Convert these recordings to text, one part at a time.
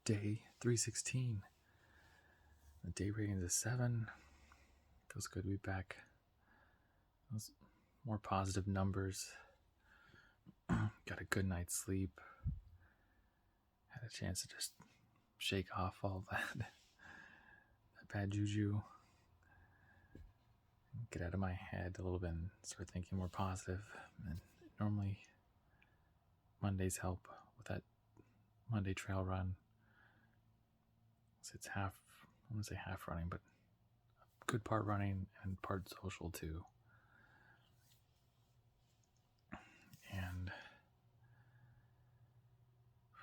Day 316. The day rating is 7. Feels good to be back. Those more positive numbers. Got a good night's sleep. Had a chance to just shake off all that bad juju. Get out of my head a little bit and start thinking more positive. And normally Mondays help with that Monday trail run. So it's half, I wouldn't say half running, but a good part running and part social too. And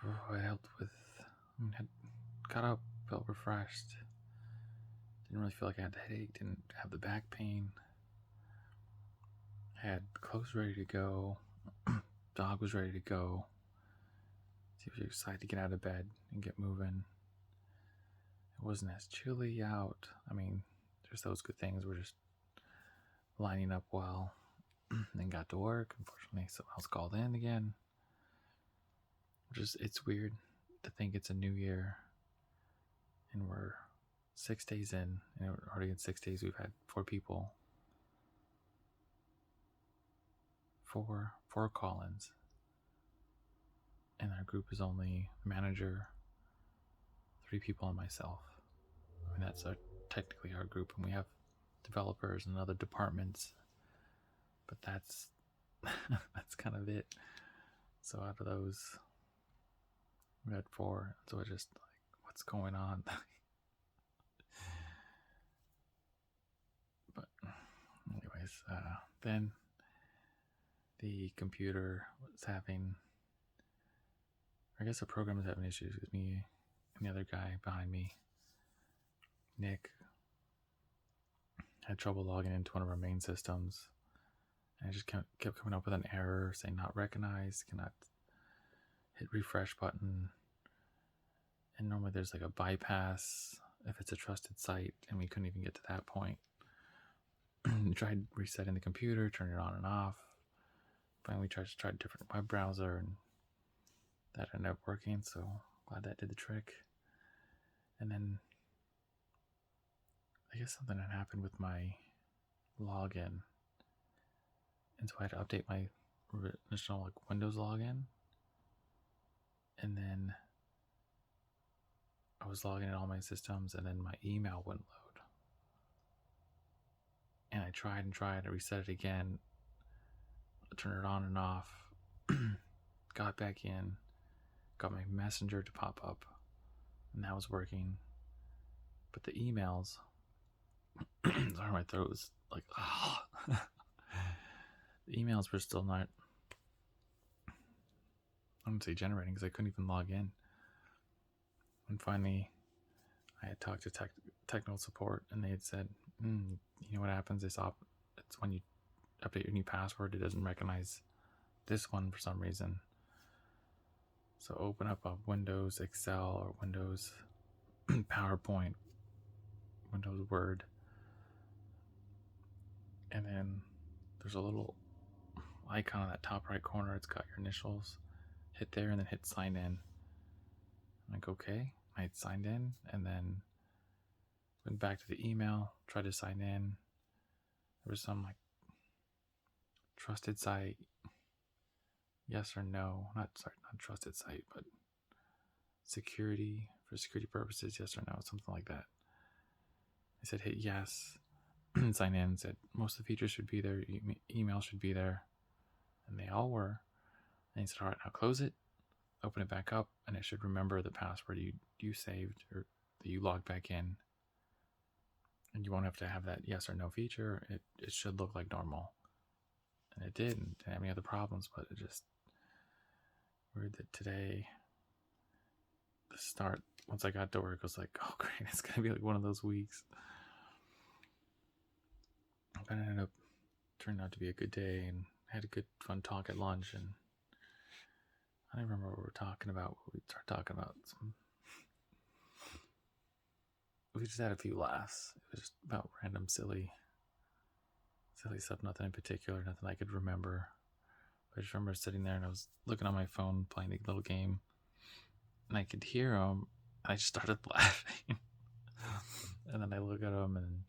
it helped with, had got up, felt refreshed. Didn't really feel like I had the headache, didn't have the back pain. Had clothes ready to go. Dog was ready to go. He was excited to get out of bed and get moving. It wasn't as chilly out. I mean, there's those good things. We're just lining up well. Then got to work. Unfortunately, someone else called in again. It's weird to think it's a new year and we're 6 days in, and already in 6 days we've had 4 people, 4 call-ins, and our group is only manager, 3 people, and myself. I mean, that's technically our group, and we have developers and other departments, but that's that's kind of it. So out of those, we had 4, so it's just like, what's going on? But anyways, then the computer was having, I guess the program was having issues with me and the other guy behind me, Nick, had trouble logging into one of our main systems, and it just kept coming up with an error saying not recognized, cannot hit refresh button. And normally there's like a bypass if it's a trusted site, and we couldn't even get to that point. Tried resetting the computer, turning it on and off. Finally, we tried a different web browser, and that ended up working. So glad that did the trick. And then I guess something had happened with my login, and so I had to update my original Windows login. And then I was logging in all my systems, and then my email wouldn't load. And I tried, I reset it again, turn it on and off, got back in, got my messenger to pop up, and that was working. But the emails, sorry, my throat was like, oh. The emails were still not, I wouldn't say generating, because I couldn't even log in. And finally, I had talked to technical support, and they had said, you know what happens? It's when you update your new password, it doesn't recognize this one for some reason. So open up a Windows Excel or Windows PowerPoint, Windows Word, and then there's a little icon in that top right corner. It's got your initials. Hit there and then hit sign in. I'm like, okay. I had signed in, and then went back to the email, tried to sign in. There was some trusted site, yes or no. Not trusted site, but security, for security purposes, yes or no, something like that. I said hit yes, sign in, said most of the features should be there, email should be there, and they all were. And he said, all right, now close it, open it back up, and it should remember the password you saved or that you logged back in. And you won't have to have that yes or no feature. It should look like normal. And it didn't have any other problems, but it just weird that today, the start, once I got to work, I was like, oh great, it's gonna be like one of those weeks. But it ended up turning out to be a good day, and had a good fun talk at lunch, and I don't remember what we were talking about. We started talking about we just had a few laughs. It was just about random silly stuff, nothing in particular, nothing I could remember. I just remember sitting there, and I was looking on my phone playing a little game, and I could hear him, I just started laughing. And then I look at them and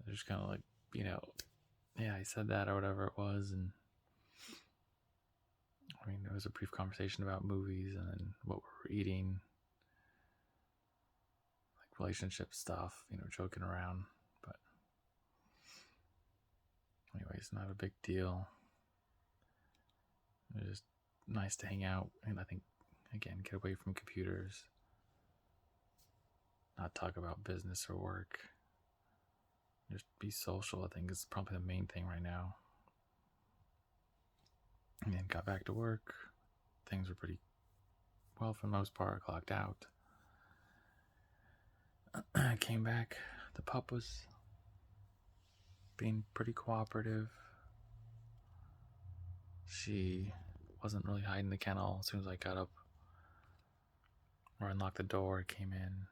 they're just kind of like, yeah, I said that or whatever it was. And I mean, there was a brief conversation about movies and then what we were eating, like relationship stuff, joking around. But anyways, not a big deal. It was just nice to hang out and I think, again, get away from computers, not talk about business or work. Just be social, I think, is probably the main thing right now. And then got back to work. Things were pretty well for the most part. Clocked out. I came back. The pup was being pretty cooperative. She wasn't really hiding the kennel. As soon as I got up or unlocked the door, came in.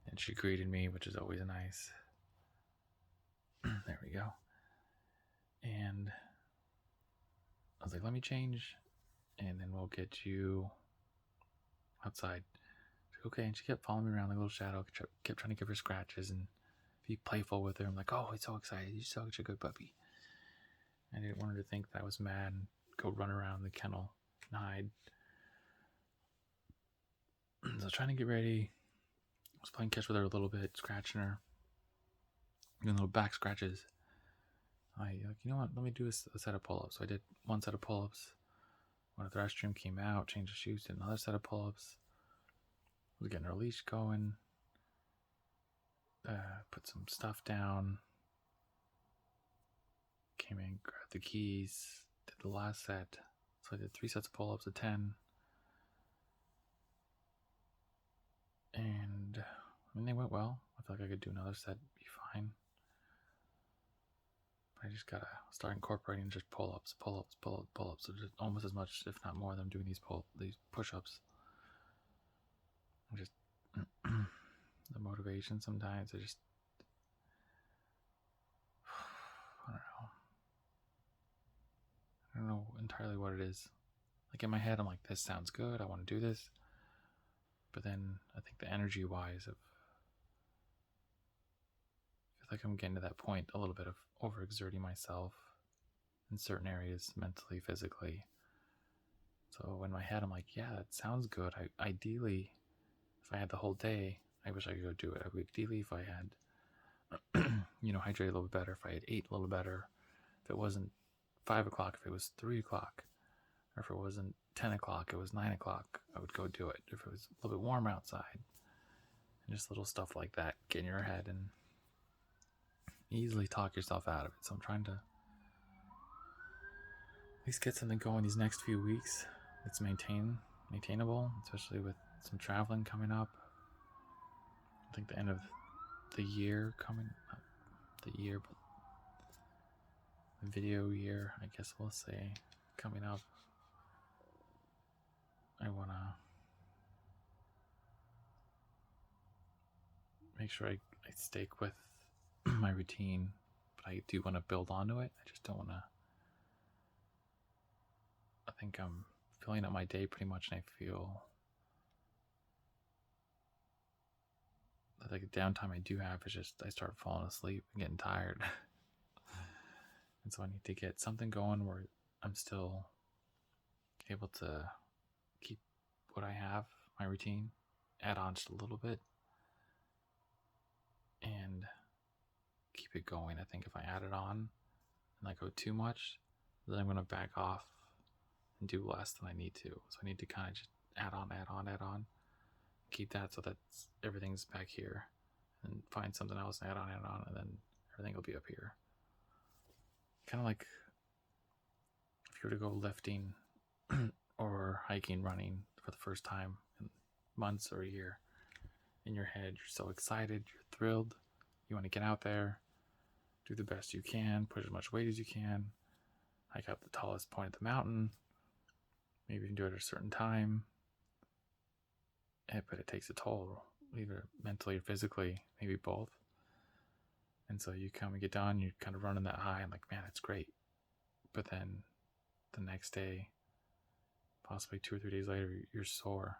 And she greeted me, which is always nice. There we go. And I was like, let me change, and then we'll get you outside. Like, okay, and she kept following me around like a little shadow, kept trying to give her scratches and be playful with her. I'm like, oh, he's so excited. You're such a good puppy. I didn't want her to think that I was mad and go run around the kennel and hide. So I was trying to get ready. I was playing catch with her a little bit, scratching her, doing little back scratches. I like, you know what? Let me do a set of pull-ups. So I did one set of pull-ups. Went to the restroom, came out, changed the shoes, did another set of pull-ups. Was getting her leash going. Put some stuff down. Came in, grabbed the keys, did the last set. So I did 3 sets of pull-ups of 10. And I mean, they went well. I feel like I could do another set, be fine. But I just gotta start incorporating just pull-ups, pull-ups, pull-ups, pull-ups. So just almost as much, if not more, than I'm doing these push-ups. Just the motivation sometimes. I don't know entirely what it is. Like in my head, I'm like, this sounds good. I want to do this. But then I think the energy wise of, I feel like I'm getting to that point a little bit of overexerting myself in certain areas, mentally, physically. So in my head, I'm like, yeah, that sounds good. Ideally, if I had the whole day, I wish I could go do it. Ideally, if I had, hydrated a little bit better, if I had ate a little better, if it wasn't 5 o'clock, if it was 3 o'clock, or if it wasn't 10 o'clock, it was 9 o'clock, I would go do it. If it was a little bit warm outside, and just little stuff like that get in your head and easily talk yourself out of it. So I'm trying to at least get something going these next few weeks that's maintainable, especially with some traveling coming up. I think the end of the year coming, not the year, but the video year, I guess we'll say, coming up. I want to make sure I stick with my routine, but I do want to build onto it. I just don't want to. I think I'm filling up my day pretty much, and I feel that the downtime I do have is just I start falling asleep and getting tired. And so I need to get something going where I'm still able to keep what I have, my routine, add on just a little bit, and keep it going. I think if I add it on and I go too much, then I'm going to back off and do less than I need to. So I need to kind of just add on, keep that so that everything's back here, and find something else and add on, and then everything will be up here. Kind of like if you were to go lifting or hiking, running for the first time in months or a year. In your head, you're so excited, you're thrilled, you want to get out there, do the best you can, push as much weight as you can, hike up the tallest point of the mountain, maybe you can do it at a certain time, but it takes a toll, either mentally or physically, maybe both. And so you come and get done, you're kind of running that high, and like, man, it's great. But then the next day, possibly 2 or 3 days later, you're sore.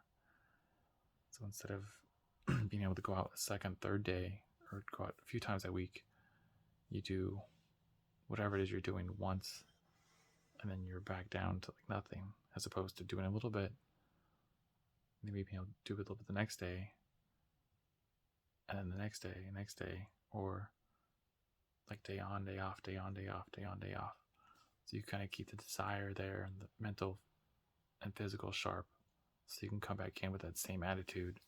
So instead of being able to go out the second, third day, or go out a few times a week, you do whatever it is you're doing once, and then you're back down to like nothing, as opposed to doing a little bit, maybe being able to do a little bit the next day, and then the next day, or like day on, day off, day on, day off, day on, day off. So you kind of keep the desire there and the mental and physical sharp, so you can come back in with that same attitude.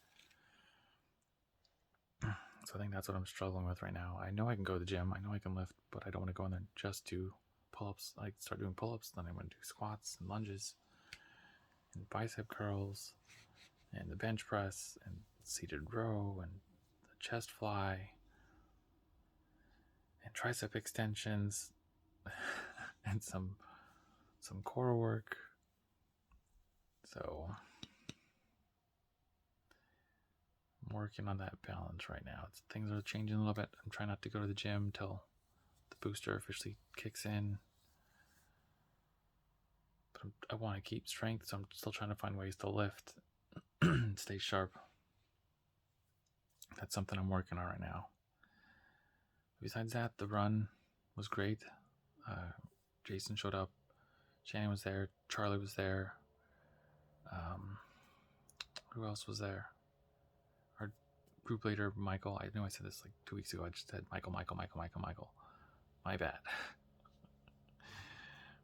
So I think that's what I'm struggling with right now. I know I can go to the gym, I know I can lift, but I don't want to go in there just to pull-ups. I start doing pull-ups, then I want to do squats and lunges and bicep curls and the bench press and seated row and the chest fly and tricep extensions and some core work. So I'm working on that balance right now. Things are changing a little bit. I'm trying not to go to the gym till the booster officially kicks in. But I want to keep strength, so I'm still trying to find ways to lift and stay sharp. That's something I'm working on right now. Besides that, the run was great. Jason showed up. Shannon was there. Charlie was there. Who else was there? Our group leader, Michael. I know I said this like 2 weeks ago. I just said Michael. My bad.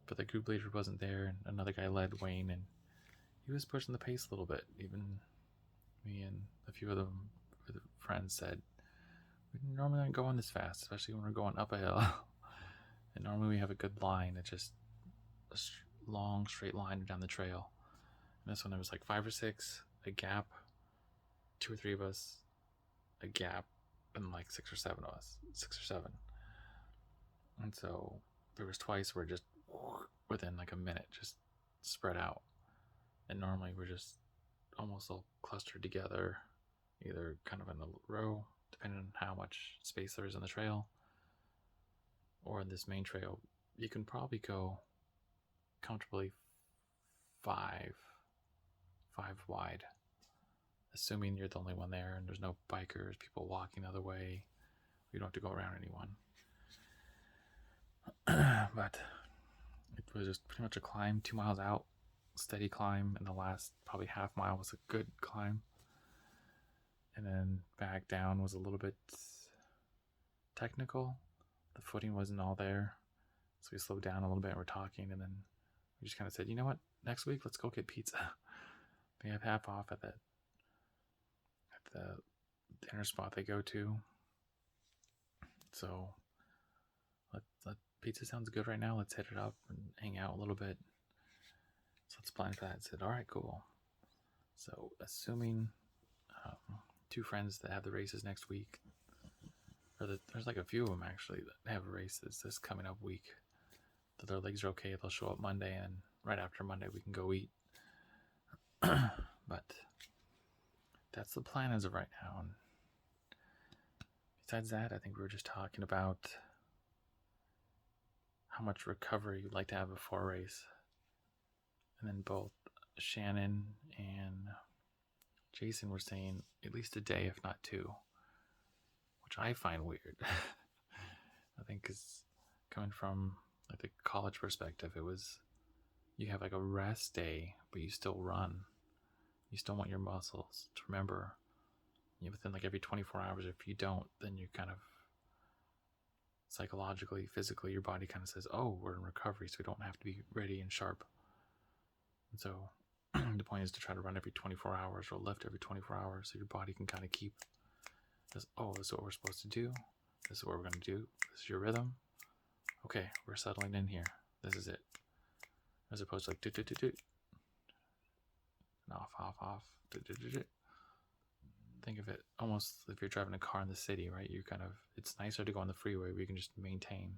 But the group leader wasn't there, and another guy led, Wayne, and he was pushing the pace a little bit. Even me and a few of the friends said, we normally don't go on this fast, especially when we're going up a hill. And normally we have a good line. It's just a long, straight line down the trail. And this one, there was like 5 or 6, a gap, 2 or 3 of us, a gap, and like 6 or 7 of us, 6 or 7. And so there was twice where just within like a minute, just spread out. And normally we're just almost all clustered together, either kind of in a row, depending on how much space there is on the trail, or in this main trail. You can probably go comfortably 5 wide, assuming you're the only one there and there's no bikers, people walking the other way. You don't have to go around anyone. But it was just pretty much a climb, 2 miles out, steady climb, and the last probably half mile was a good climb. And then back down was a little bit technical. The footing wasn't all there. So we slowed down a little bit and we're talking, and then we just kind of said, you know what, next week let's go get pizza. They have half off at the dinner spot they go to. So pizza sounds good right now. Let's hit it up and hang out a little bit. So let's plan for that. I said, all right, cool. So assuming 2 friends that have the races next week, or there's like a few of them actually that have races this coming up week, that their legs are okay, they'll show up Monday, and right after Monday we can go eat. But that's the plan as of right now. And besides that, I think we were just talking about how much recovery you'd like to have before a race. And then both Shannon and Jason were saying at least a day, if not 2, which I find weird. I think because coming from like the college perspective, it was, you have like a rest day, but you still run. You still want your muscles to remember, within like every 24 hours. If you don't, then you kind of psychologically, physically, your body kind of says, oh, we're in recovery, so we don't have to be ready and sharp. And so the point is to try to run every 24 hours or lift every 24 hours, so your body can kind of keep this, oh, this is what we're supposed to do. This is what we're going to do. This is your rhythm. Okay, we're settling in here. This is it. As opposed to like do. Off. Think of it almost if you're driving a car in the city, right? You kind of, it's nicer to go on the freeway where you can just maintain,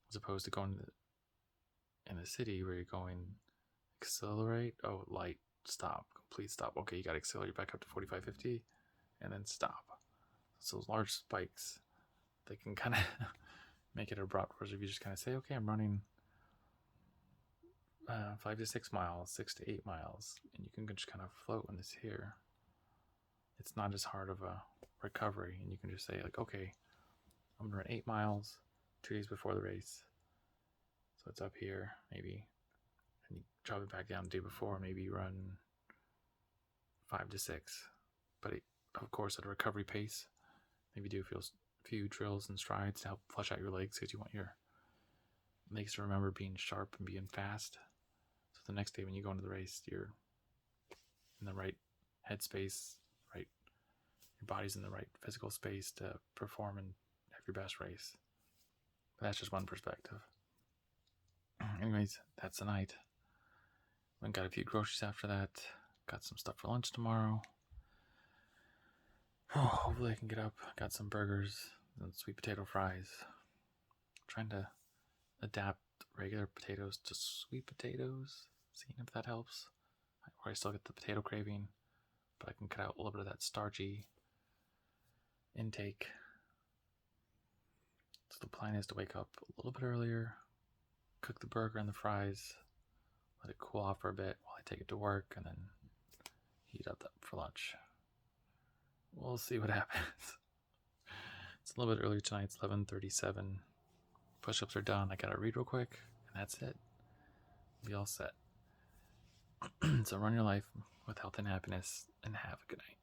as opposed to going in the city where you're going accelerate, oh, light, stop, complete stop. Okay, you got to accelerate back up to 45, 50, and then stop. So those large spikes, they can kind of make it abrupt. Whereas if you just kind of say, okay, I'm running 5 to 6 miles, 6 to 8 miles, and you can just kind of float in this here. It's not as hard of a recovery, and you can just say like, okay, I'm gonna run 8 miles 2 days before the race, so it's up here maybe, and you drop it back down the day before. Maybe you run 5 to 6, but of course at a recovery pace. Maybe do a few drills and strides to help flush out your legs, because you want your legs to remember being sharp and being fast. So the next day when you go into the race, you're in the right headspace, right? Your body's in the right physical space to perform and have your best race. But that's just one perspective. Anyways, that's the night. Then got a few groceries after that. Got some stuff for lunch tomorrow. Hopefully I can get up. Got some burgers and sweet potato fries. Trying to adapt regular potatoes to sweet potatoes, seeing if that helps. Or I still get the potato craving, but I can cut out a little bit of that starchy intake. So the plan is to wake up a little bit earlier, cook the burger and the fries, let it cool off for a bit while I take it to work, and then heat up that for lunch. We'll see what happens. It's a little bit earlier tonight. It's 11:37. Push-ups are done. I gotta read real quick, and that's it. Be all set. So run your life with health and happiness, and have a good night.